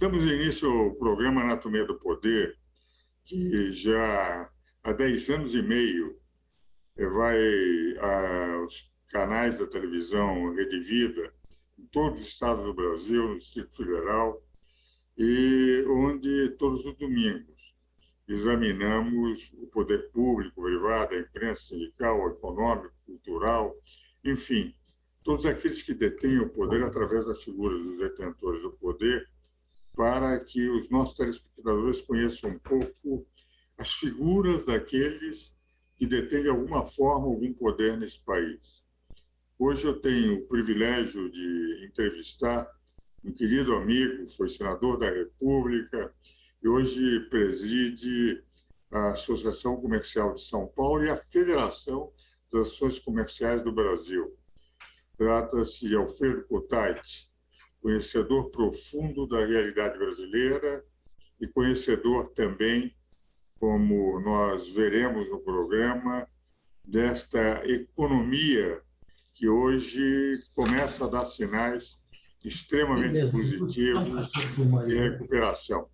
damos início ao programa Anatomia do Poder, que já há 10 anos e meio vai aos canais da televisão Rede Vida, em todos os estados do Brasil, no Distrito Federal, e onde todos os domingos examinamos o poder público, privado, a imprensa sindical, econômico, cultural, enfim, todos aqueles que detêm o poder através das figuras dos detentores do poder, para que os nossos telespectadores conheçam um pouco as figuras daqueles que detêm de alguma forma algum poder nesse país. Hoje eu tenho o privilégio de entrevistar um querido amigo, foi senador da República e hoje preside a Associação Comercial de São Paulo e a Federação das Associações Comerciais do Brasil. Trata-se de Alfredo Cotati, conhecedor profundo da realidade brasileira e conhecedor também, como nós veremos no programa, desta economia que hoje começa a dar sinais extremamente positivos de recuperação.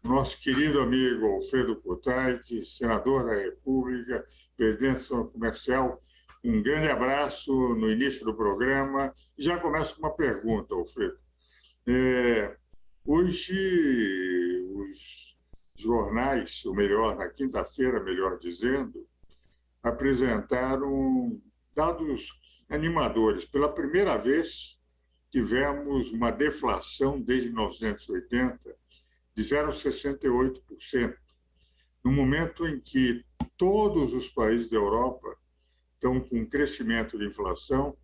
Nosso querido amigo Alfredo Cotati, senador da República, presidente da Associação Comercial, um grande abraço no início do programa. Já começo com uma pergunta, Alfredo. Hoje, os jornais, ou melhor, na quinta-feira, melhor dizendo, apresentaram dados animadores. Pela primeira vez, tivemos uma deflação desde 1980 de 0,68%, no momento em que todos os países da Europa estão com um crescimento de inflação.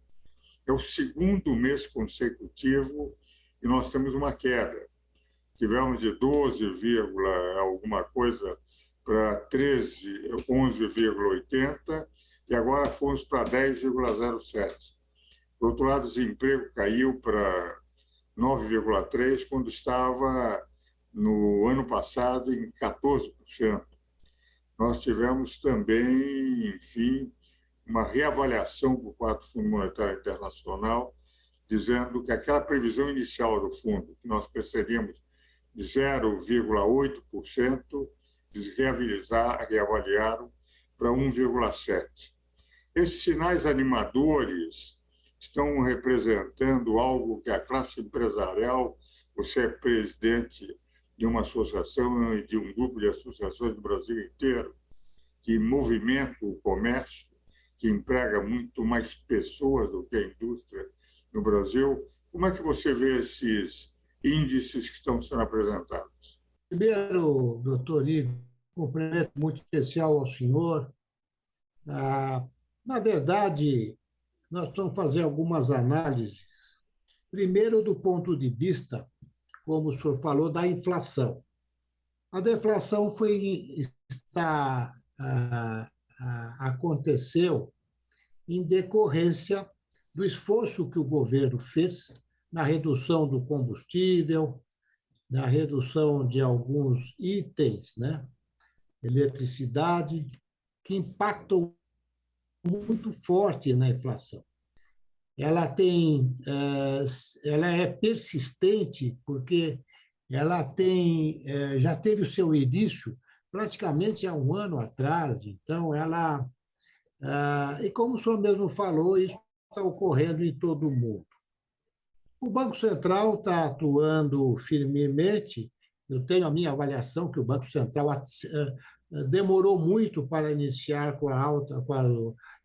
É o segundo mês consecutivo e nós temos uma queda. Tivemos de 12, alguma coisa para 11,80 e agora fomos para 10,07. Por outro lado, o desemprego caiu para 9,3, quando estava no ano passado em 14%. Nós tivemos também, enfim, uma reavaliação por parte do Fundo Monetário Internacional, dizendo que aquela previsão inicial do fundo, que nós percebíamos de 0,8%, eles reavaliaram para 1,7%. Esses sinais animadores estão representando algo que a classe empresarial, você é presidente de uma associação e de um grupo de associações do Brasil inteiro, que movimenta o comércio, que emprega muito mais pessoas do que a indústria no Brasil. Como é que você vê esses índices que estão sendo apresentados? Primeiro, doutor Ivo, um cumprimento muito especial ao senhor. Na verdade, nós vamos fazer algumas análises. Primeiro, do ponto de vista, como o senhor falou, da inflação. A deflação aconteceu em decorrência do esforço que o governo fez na redução do combustível, na redução de alguns itens, né? Eletricidade, que impactam muito forte na inflação. Ela é persistente porque ela já teve o seu início praticamente há um ano atrás. Então, e como o senhor mesmo falou, isso está ocorrendo em todo o mundo. O Banco Central está atuando firmemente. Eu tenho a minha avaliação que o Banco Central demorou muito para iniciar com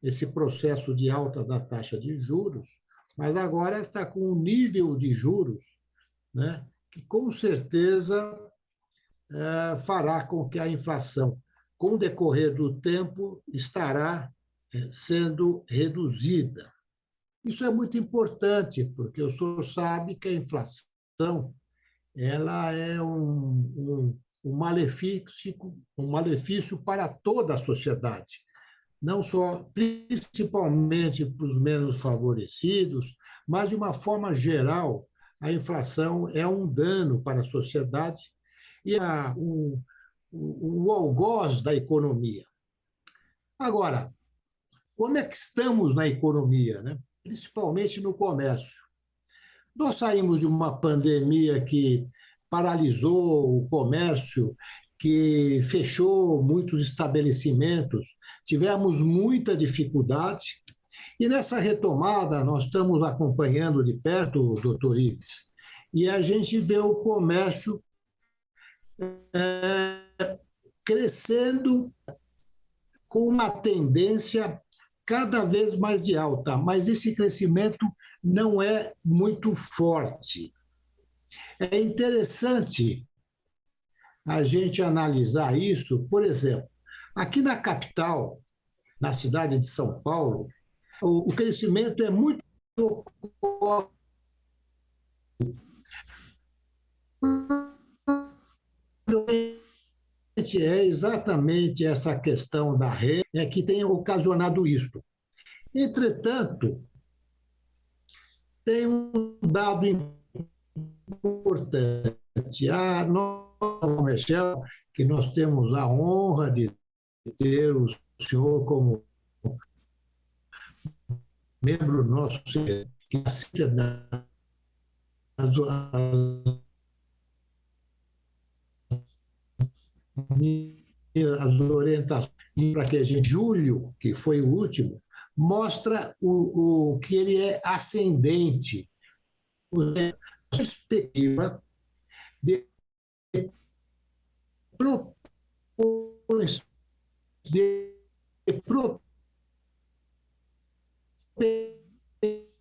esse processo de alta da taxa de juros, mas agora está com um nível de juros, né, que com certeza fará com que a inflação, com o decorrer do tempo, estará sendo reduzida. Isso é muito importante, porque o senhor sabe que a inflação ela é um malefício para toda a sociedade, não só, principalmente para os menos favorecidos, mas, de uma forma geral, a inflação é um dano para a sociedade e o algoz da economia. Agora, como é que estamos na economia, né? Principalmente no comércio? Nós saímos de uma pandemia que paralisou o comércio, que fechou muitos estabelecimentos, tivemos muita dificuldade. E nessa retomada, nós estamos acompanhando de perto, doutor Ives, e a gente vê o comércio crescendo com uma tendência cada vez mais de alta, mas esse crescimento não é muito forte. É interessante a gente analisar isso, por exemplo, aqui na capital, na cidade de São Paulo, o crescimento é muito é exatamente essa questão da renda que tem ocasionado isso. Entretanto, tem um dado importante. A nova Michel, que nós temos a honra de ter o senhor como membro nosso, que assiste as orientações para que a gente, julho, que foi o último, mostra que ele é ascendente. A perspectiva de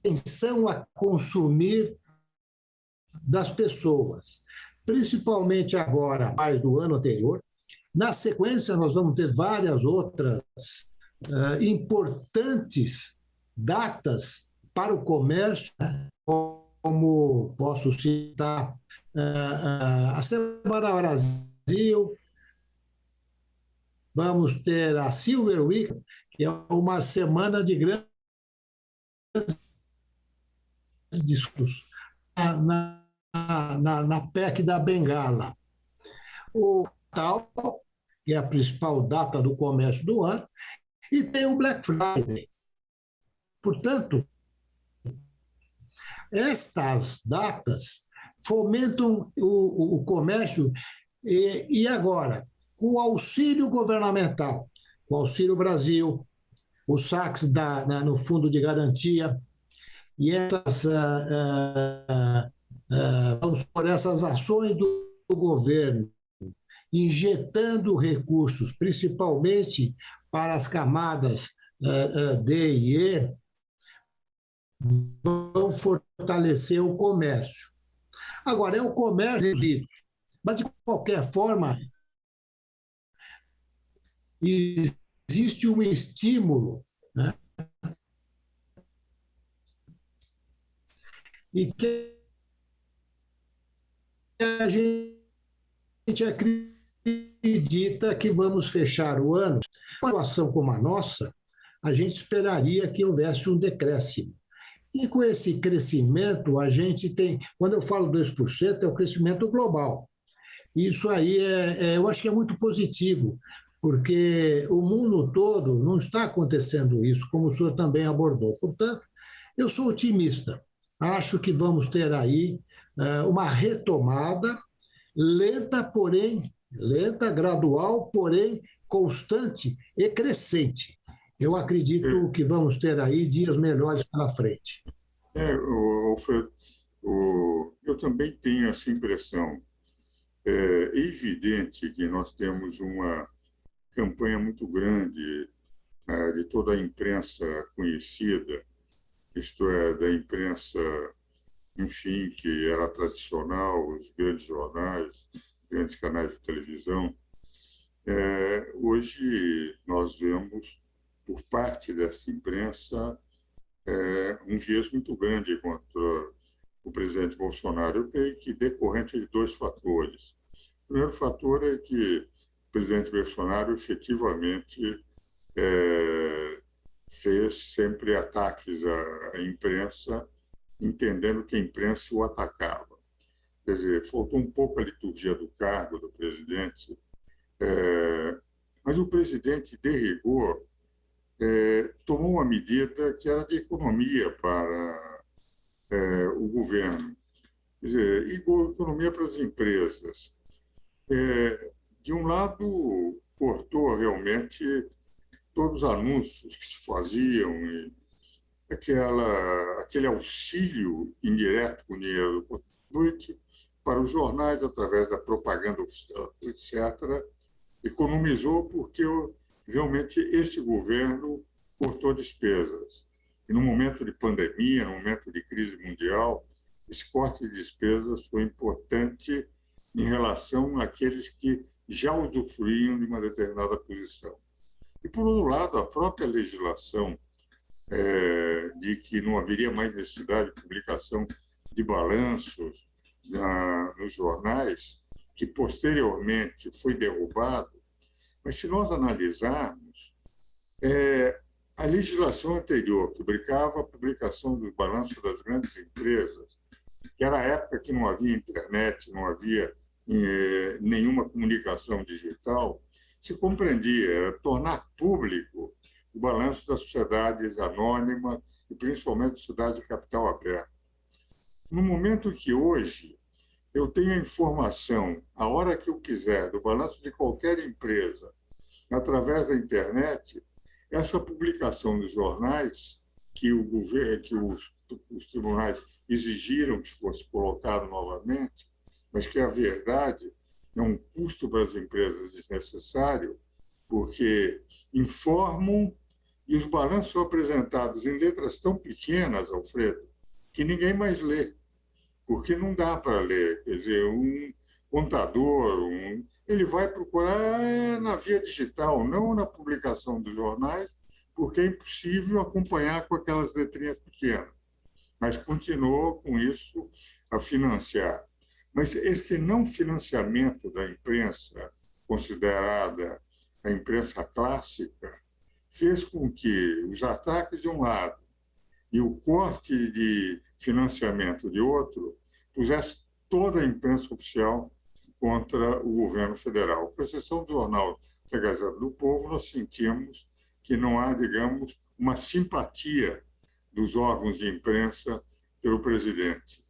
propensão a consumir das pessoas, principalmente agora, mais do ano anterior. Na sequência, nós vamos ter várias outras importantes datas para o comércio, como posso citar a Semana Brasil, vamos ter a Silver Week, que é uma semana de grandes discos na PEC da Bengala. O Natal, que é a principal data do comércio do ano, e tem o Black Friday. Portanto, estas datas fomentam o comércio e agora, com o auxílio governamental, o Auxílio Brasil, o saques no Fundo de Garantia, e vamos por essas ações do governo, injetando recursos, principalmente para as camadas D e E, vão fortalecer o comércio. Agora, é o comércio, mas de qualquer forma, existe um estímulo, né? E que a gente acredita que vamos fechar o ano. Uma situação como a nossa, a gente esperaria que houvesse um decréscimo. E com esse crescimento, a gente tem, quando eu falo 2%, é o crescimento global. Isso aí eu acho que é muito positivo, porque o mundo todo não está acontecendo isso, como o senhor também abordou. Portanto, eu sou otimista. Acho que vamos ter aí uma retomada lenta, gradual, porém constante e crescente. Eu acredito que vamos ter aí dias melhores pela frente. Alfredo, eu também tenho essa impressão. É evidente que nós temos uma campanha muito grande de toda a imprensa conhecida, isto é, da imprensa, enfim, que era tradicional, os grandes jornais, grandes canais de televisão. Hoje nós vemos, por parte dessa imprensa, um viés muito grande contra o presidente Bolsonaro. Eu creio que decorrente de dois fatores. O primeiro fator é que o presidente Bolsonaro efetivamente fez sempre ataques à imprensa, entendendo que a imprensa o atacava. Quer dizer, faltou um pouco a liturgia do cargo do presidente, mas o presidente, de rigor, tomou uma medida que era de economia para o governo. Quer dizer, e economia para as empresas. De um lado, cortou realmente todos os anúncios que se faziam, e aquele auxílio indireto com dinheiro do contribuinte para os jornais através da propaganda oficial, etc., economizou porque realmente esse governo cortou despesas. E no momento de pandemia, no momento de crise mundial, esse corte de despesas foi importante em relação àqueles que já usufruíam de uma determinada posição. E, por outro lado, a própria legislação de que não haveria mais necessidade de publicação de balanços nos jornais, que posteriormente foi derrubado. Mas, se nós analisarmos, a legislação anterior, que obrigava a publicação dos balanços das grandes empresas, que era a época que não havia internet, não havia nenhuma comunicação digital, se compreendia, era tornar público o balanço das sociedades anônimas e principalmente sociedades de capital aberto. No momento que hoje eu tenho a informação, a hora que eu quiser, do balanço de qualquer empresa, através da internet, essa publicação dos jornais, que o governo, que os tribunais exigiram que fosse colocado novamente, mas que a verdade é um custo para as empresas desnecessário, porque informam e os balanços são apresentados em letras tão pequenas, Alfredo, que ninguém mais lê, porque não dá para ler. Quer dizer, um contador, ele vai procurar na via digital, não na publicação dos jornais, porque é impossível acompanhar com aquelas letrinhas pequenas. Mas continuou com isso a financiar. Mas esse não financiamento da imprensa, considerada a imprensa clássica, fez com que os ataques de um lado e o corte de financiamento de outro pusesse toda a imprensa oficial contra o governo federal. Com exceção do jornal da Gazeta do Povo, nós sentimos que não há, digamos, uma simpatia dos órgãos de imprensa pelo presidente.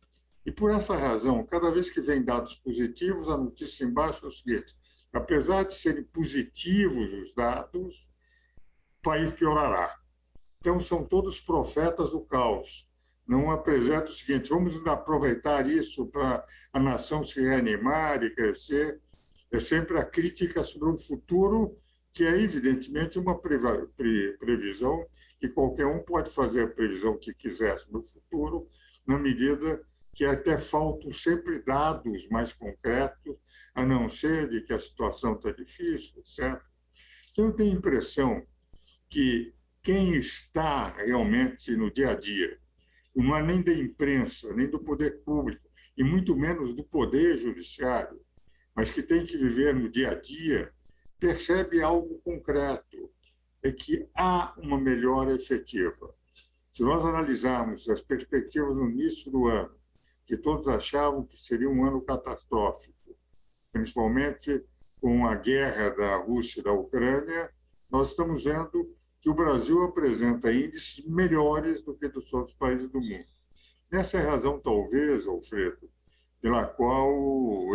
E, por essa razão, cada vez que vem dados positivos, a notícia embaixo é o seguinte: apesar de serem positivos os dados, o país piorará. Então, são todos profetas do caos. Não apresenta o seguinte: vamos aproveitar isso para a nação se reanimar e crescer. É sempre a crítica sobre um futuro que é, evidentemente, uma previsão, que qualquer um pode fazer a previsão que quiser sobre o futuro, na medida que até faltam sempre dados mais concretos, a não ser de que a situação está difícil, etc. Então, eu tenho a impressão que quem está realmente no dia a dia, não é nem da imprensa, nem do poder público, e muito menos do poder judiciário, mas que tem que viver no dia a dia, percebe algo concreto, é que há uma melhora efetiva. Se nós analisarmos as perspectivas no início do ano, que todos achavam que seria um ano catastrófico, principalmente com a guerra da Rússia e da Ucrânia, nós estamos vendo que o Brasil apresenta índices melhores do que dos outros países do mundo. Essa é a razão, talvez, Alfredo, pela qual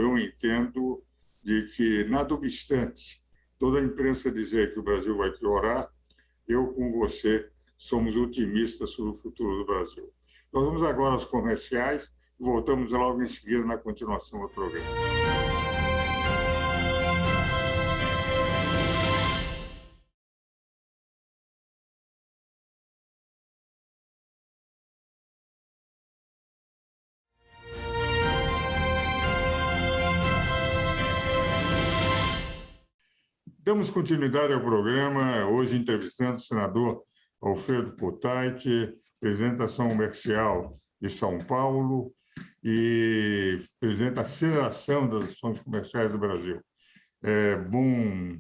eu entendo de que, nada obstante toda a imprensa dizer que o Brasil vai piorar, eu, com você, somos otimistas sobre o futuro do Brasil. Nós vamos agora aos comerciais e voltamos logo em seguida na continuação do programa. Damos continuidade ao programa, hoje entrevistando o senador Alfredo Potaiti, presidente da Ação Comercial de São Paulo e presidente da Federação das Ações Comerciais do Brasil. É bom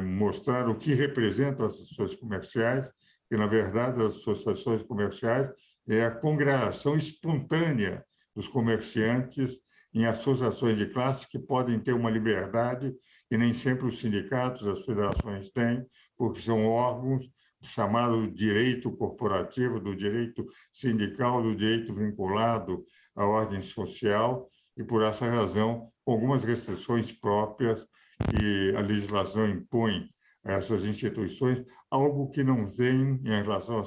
mostrar o que representam as associações comerciais, que, na verdade, as associações comerciais é a congregação espontânea dos comerciantes em associações de classe que podem ter uma liberdade que nem sempre os sindicatos, as federações têm, porque são órgãos chamado direito corporativo, do direito sindical, do direito vinculado à ordem social, e, por essa razão, com algumas restrições próprias que a legislação impõe a essas instituições, algo que não tem em relação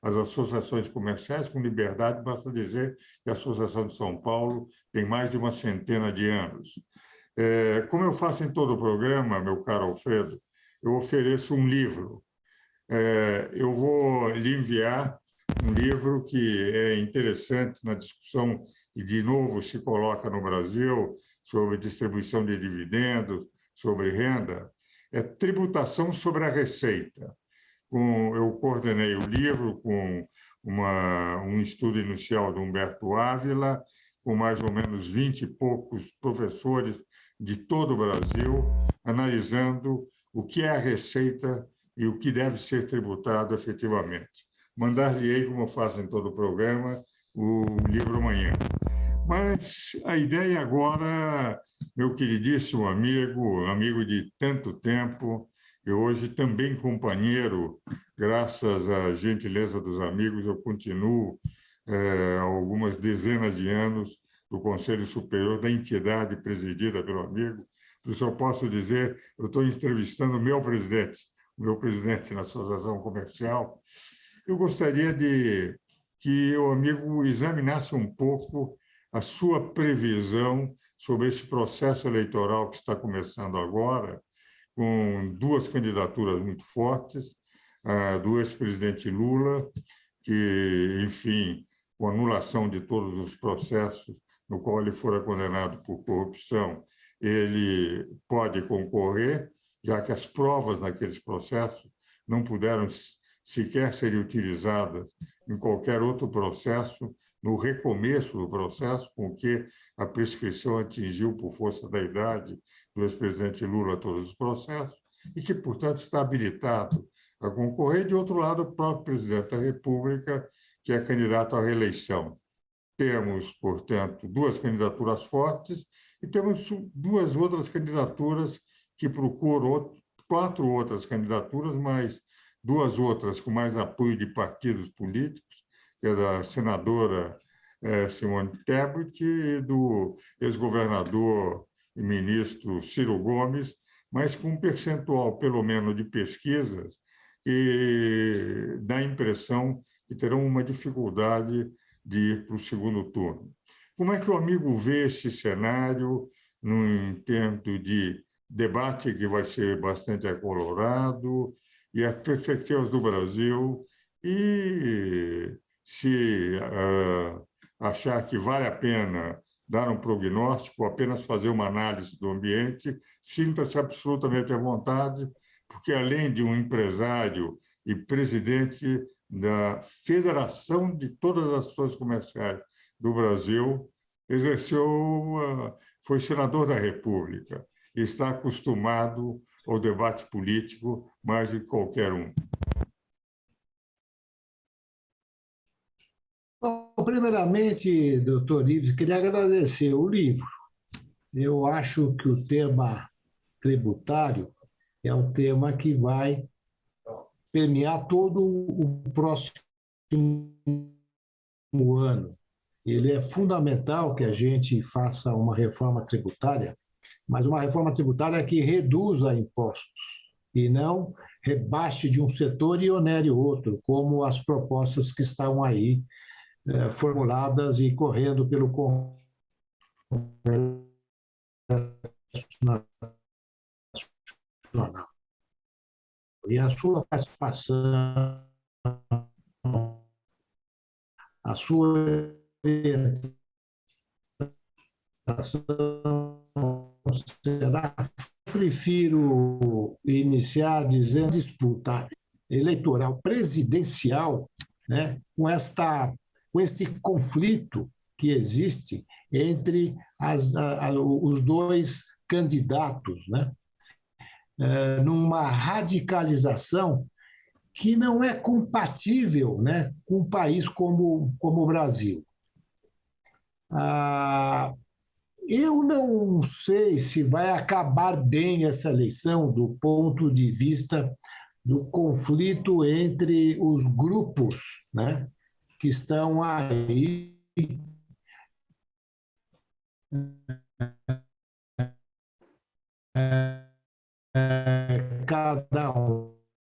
às associações comerciais com liberdade. Basta dizer que a Associação de São Paulo tem mais de uma centena de anos. Como eu faço em todo o programa, meu caro Alfredo, eu ofereço um livro. Eu vou lhe enviar um livro que é interessante na discussão que, de novo, se coloca no Brasil sobre distribuição de dividendos, sobre renda, é Tributação sobre a Receita. Eu coordenei o livro com um estudo inicial de Humberto Ávila, com mais ou menos 20 e poucos professores de todo o Brasil, analisando o que é a receita e o que deve ser tributado efetivamente. Mandar-lhe-ei, como eu faço em todo o programa, o livro amanhã. Mas a ideia agora, meu queridíssimo amigo de tanto tempo, e hoje também companheiro, graças à gentileza dos amigos, eu continuo há algumas dezenas de anos do Conselho Superior da entidade presidida pelo amigo. Por isso eu posso dizer, eu estou entrevistando o meu presidente na Associação Comercial. Eu gostaria que o amigo examinasse um pouco a sua previsão sobre esse processo eleitoral que está começando agora, com duas candidaturas muito fortes, a do ex-presidente Lula, que, enfim, com anulação de todos os processos no qual ele fora condenado por corrupção, ele pode concorrer, já que as provas naqueles processos não puderam sequer serem utilizadas em qualquer outro processo, no recomeço do processo, com que a prescrição atingiu, por força da idade do ex-presidente Lula, todos os processos, e que, portanto, está habilitado a concorrer. De outro lado, o próprio presidente da República, que é candidato à reeleição. Temos, portanto, duas candidaturas fortes e temos duas outras candidaturas que procuram, quatro outras candidaturas, mas duas outras com mais apoio de partidos políticos, que é da senadora Simone Tebet e do ex-governador e ministro Ciro Gomes, mas com um percentual, pelo menos, de pesquisas que dá a impressão que terão uma dificuldade de ir para o segundo turno. Como é que o amigo vê esse cenário no intento de debate que vai ser bastante acolorado e as perspectivas do Brasil, e se achar que vale a pena dar um prognóstico ou apenas fazer uma análise do ambiente, sinta-se absolutamente à vontade, porque, além de um empresário e presidente da Federação de todas as Associações Comerciais do Brasil, foi senador da República e está acostumado ao debate político mais do que qualquer um. Bom, primeiramente, doutor Ives, queria agradecer o livro. Eu acho que o tema tributário é um tema que vai permear todo o próximo ano. Ele é fundamental que a gente faça uma reforma tributária, mas uma reforma tributária que reduza impostos e não rebaixe de um setor e onere o outro, como as propostas que estão aí formuladas e correndo pelo Congresso Nacional. E a sua participação, a sua orientação será. Prefiro iniciar dizendo disputa eleitoral presidencial, né, com este conflito que existe entre os dois candidatos, né, numa radicalização que não é compatível, né, com um país como o Brasil. Eu não sei se vai acabar bem essa eleição do ponto de vista do conflito entre os grupos, né, que estão aí, cada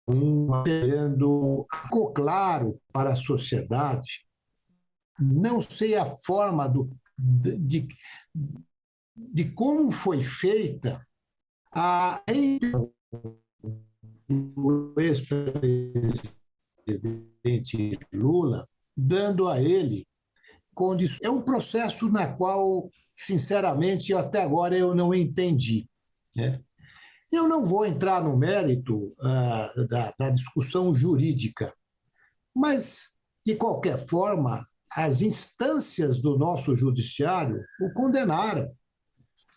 um querendo. Ficou claro para a sociedade, não sei a forma de como foi feita a do ex-presidente Lula, dando a ele condições. É um processo na qual, sinceramente, até agora eu não entendi, né? Eu não vou entrar no mérito da discussão jurídica, mas, de qualquer forma, as instâncias do nosso judiciário o condenaram.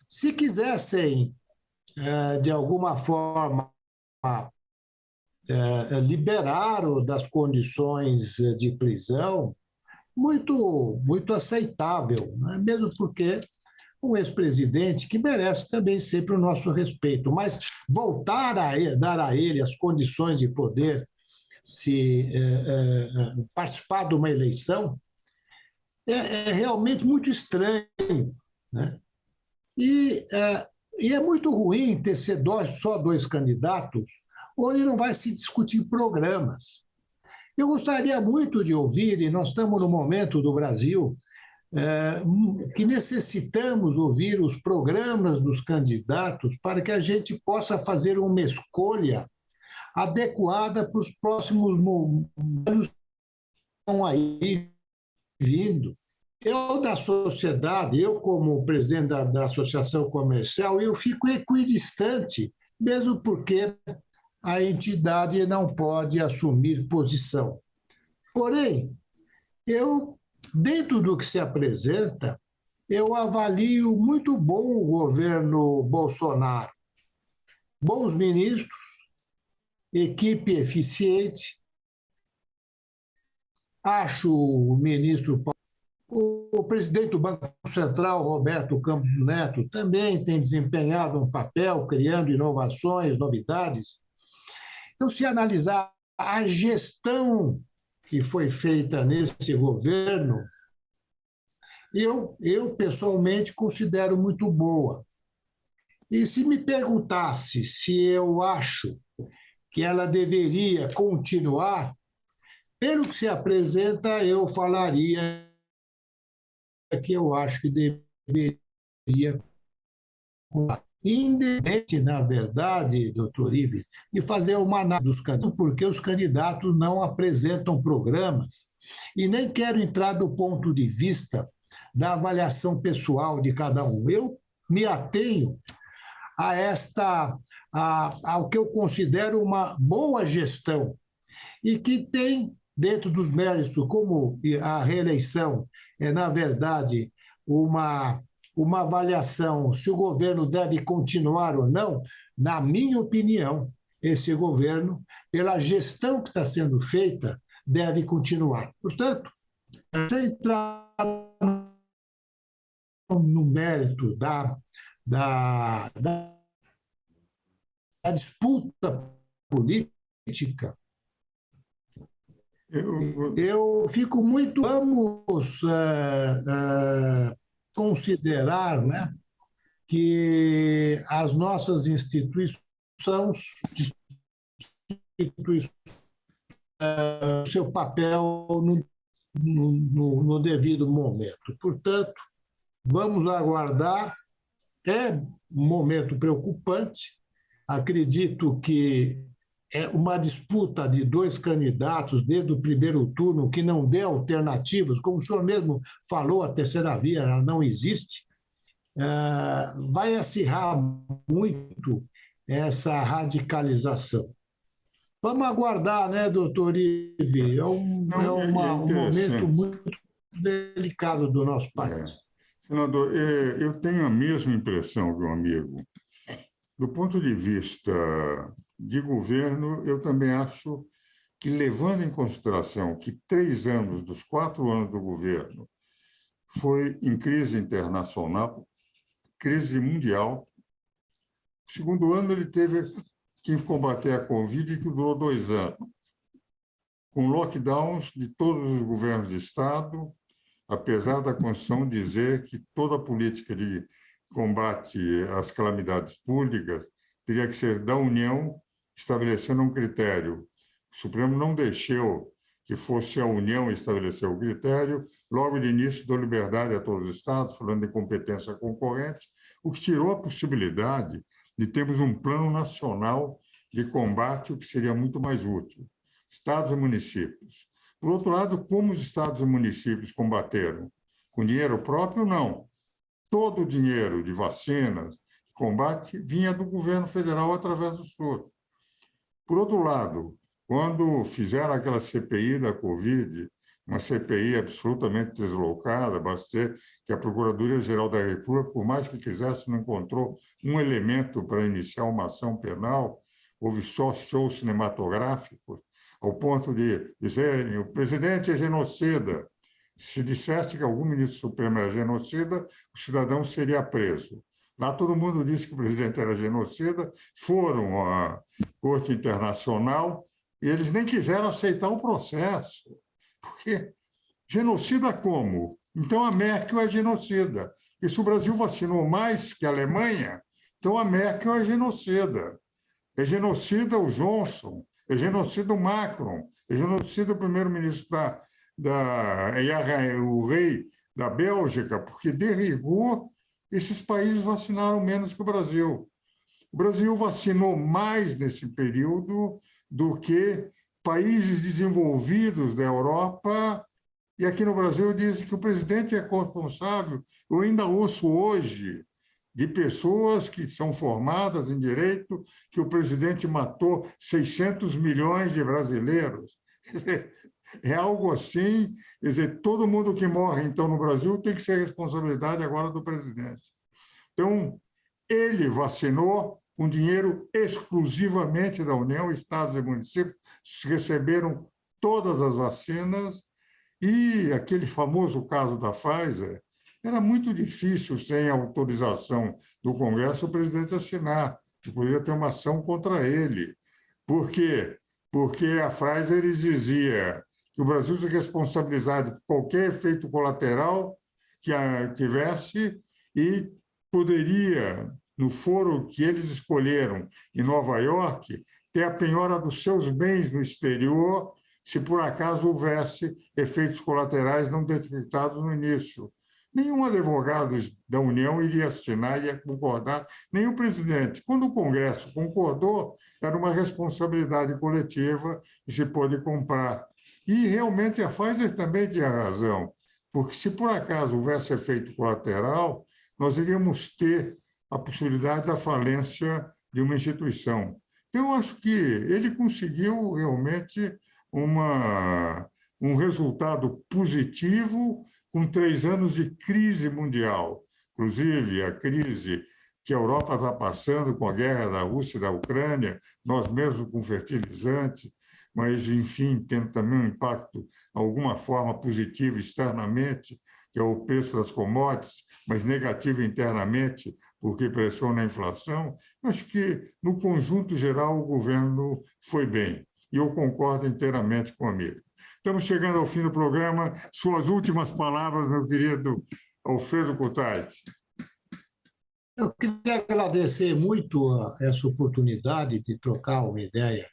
Se quisessem, de alguma forma, liberaram das condições de prisão, muito aceitável, né? Mesmo porque um ex-presidente que merece também sempre o nosso respeito, mas voltar a dar a ele as condições de poder se participar de uma eleição é realmente muito estranho, né? E, e é muito ruim ter só dois candidatos, onde não vai se discutir programas. Eu gostaria muito de ouvir, e nós estamos no momento do Brasil que necessitamos ouvir os programas dos candidatos para que a gente possa fazer uma escolha adequada para os próximos anos que estão aí vindo. Eu, da sociedade, eu como presidente da Associação Comercial, eu fico equidistante, mesmo porque a entidade não pode assumir posição. Porém, dentro do que se apresenta, eu avalio muito bom o governo Bolsonaro. Bons ministros, equipe eficiente. Acho o ministro, o presidente do Banco Central, Roberto Campos Neto, também tem desempenhado um papel criando inovações, novidades. Então, se analisar a gestão que foi feita nesse governo, eu pessoalmente considero muito boa. E se me perguntasse se eu acho que ela deveria continuar, pelo que se apresenta, eu falaria que eu acho que deveria continuar. Independente, na verdade, doutor Ives, de fazer uma análise dos candidatos, porque os candidatos não apresentam programas e nem quero entrar do ponto de vista da avaliação pessoal de cada um. Eu me atenho ao que eu considero uma boa gestão e que tem, dentro dos méritos, como a reeleição na verdade, uma avaliação se o governo deve continuar ou não, na minha opinião, esse governo, pela gestão que está sendo feita, deve continuar. Portanto, sem entrar no mérito da disputa política, eu fico muito. Vamos considerar, né, que as nossas instituições seu papel no devido momento. Portanto, vamos aguardar. É um momento preocupante. Acredito que é uma disputa de dois candidatos desde o primeiro turno que não dê alternativas, como o senhor mesmo falou, a terceira via ela não existe. Vai acirrar muito essa radicalização. Vamos aguardar, né, doutor Ive? É um momento muito delicado do nosso país. Senador, eu tenho a mesma impressão, meu amigo. Do ponto de vista de governo, eu também acho que, levando em consideração que 3 anos dos 4 anos do governo foi em crise internacional, crise mundial. No segundo ano, ele teve que combater a Covid, que durou 2 anos, com lockdowns de todos os governos de Estado, apesar da Constituição dizer que toda a política de combate às calamidades públicas teria que ser da União, estabelecendo um critério. O Supremo não deixou que fosse a União estabelecer o critério, logo de início deu liberdade a todos os estados, falando de competência concorrente, o que tirou a possibilidade de termos um plano nacional de combate, o que seria muito mais útil. Estados e municípios. Por outro lado, como os estados e municípios combateram? Com dinheiro próprio, não. Todo o dinheiro de vacinas, de combate, vinha do governo federal através do SUS. Por outro lado, quando fizeram aquela CPI da Covid, uma CPI absolutamente deslocada, basta dizer que a Procuradoria-Geral da República, por mais que quisesse, não encontrou um elemento para iniciar uma ação penal, houve só shows cinematográficos, ao ponto de dizerem o presidente é genocida. Se dissesse que algum ministro supremo era genocida, o cidadão seria preso. Lá todo mundo disse que o presidente era genocida, foram à Corte Internacional e eles nem quiseram aceitar o processo. Porque genocida como? Então a Merkel é genocida. E se o Brasil vacinou mais que a Alemanha, então a Merkel é genocida. É genocida o Johnson, é genocida o Macron, é genocida o primeiro-ministro o rei da Bélgica, porque, de rigor, esses países vacinaram menos que o Brasil. O Brasil vacinou mais nesse período do que países desenvolvidos da Europa, e aqui no Brasil dizem que o presidente é responsável. Eu ainda ouço hoje de pessoas que são formadas em direito que o presidente matou 600 milhões de brasileiros. Quer dizer, é algo assim, quer dizer, todo mundo que morre, então, no Brasil tem que ser responsabilidade agora do presidente. Então, ele vacinou com dinheiro exclusivamente da União, estados e municípios receberam todas as vacinas, e aquele famoso caso da Pfizer, era muito difícil, sem autorização do Congresso, o presidente assinar, que poderia ter uma ação contra ele. Por quê? Porque a Pfizer dizia que o Brasil se responsabilizava por qualquer efeito colateral que tivesse e poderia, no foro que eles escolheram em Nova York, ter a penhora dos seus bens no exterior, se por acaso houvesse efeitos colaterais não detectados no início. Nenhum advogado da União iria assinar, ia concordar, nem o presidente. Quando o Congresso concordou, era uma responsabilidade coletiva e se pôde comprar. E, realmente, a Pfizer também tinha razão, porque se por acaso houvesse efeito colateral, nós iríamos ter a possibilidade da falência de uma instituição. Eu acho que ele conseguiu realmente um resultado positivo com 3 anos de crise mundial. Inclusive, a crise que a Europa está passando com a guerra da Rússia e da Ucrânia, nós mesmos com fertilizantes, mas, enfim, tendo também um impacto, de alguma forma, positivo externamente, que é o preço das commodities, mas negativo internamente, porque pressiona a inflação. Acho que, no conjunto geral, o governo foi bem. E eu concordo inteiramente com o amigo. Estamos chegando ao fim do programa. Suas últimas palavras, meu querido Alfredo Kutaiti. Eu queria agradecer muito essa oportunidade de trocar uma ideia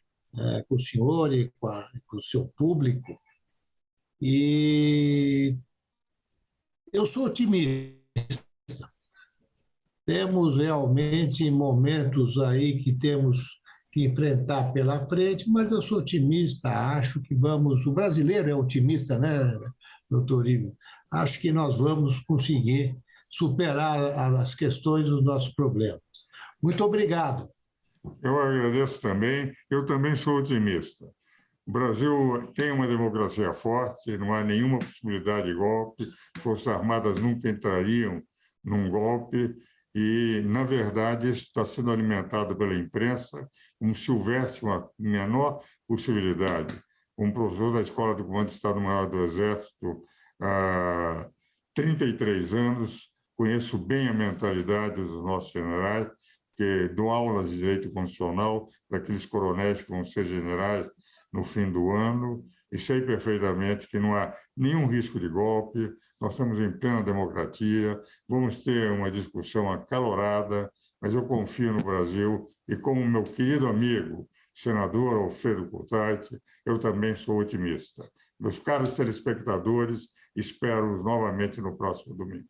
com o senhor e com o seu público. E eu sou otimista. Temos realmente momentos aí que temos que enfrentar pela frente, mas eu sou otimista, acho que vamos. O brasileiro é otimista, né, doutor Igor? Acho que nós vamos conseguir superar as questões dos nossos problemas. Muito obrigado. Eu agradeço também. Eu também sou otimista. O Brasil tem uma democracia forte, não há nenhuma possibilidade de golpe, Forças Armadas nunca entrariam num golpe, e, na verdade, isso está sendo alimentado pela imprensa, como se houvesse uma menor possibilidade. Um professor da Escola do Comando de Estado-Maior do Exército, há 33 anos, conheço bem a mentalidade dos nossos generais, que dão aulas de direito constitucional para aqueles coronéis que vão ser generais no fim do ano, e sei perfeitamente que não há nenhum risco de golpe, nós estamos em plena democracia, vamos ter uma discussão acalorada, mas eu confio no Brasil e, como meu querido amigo, senador Alfredo Coutat, eu também sou otimista. Meus caros telespectadores, espero-os novamente no próximo domingo.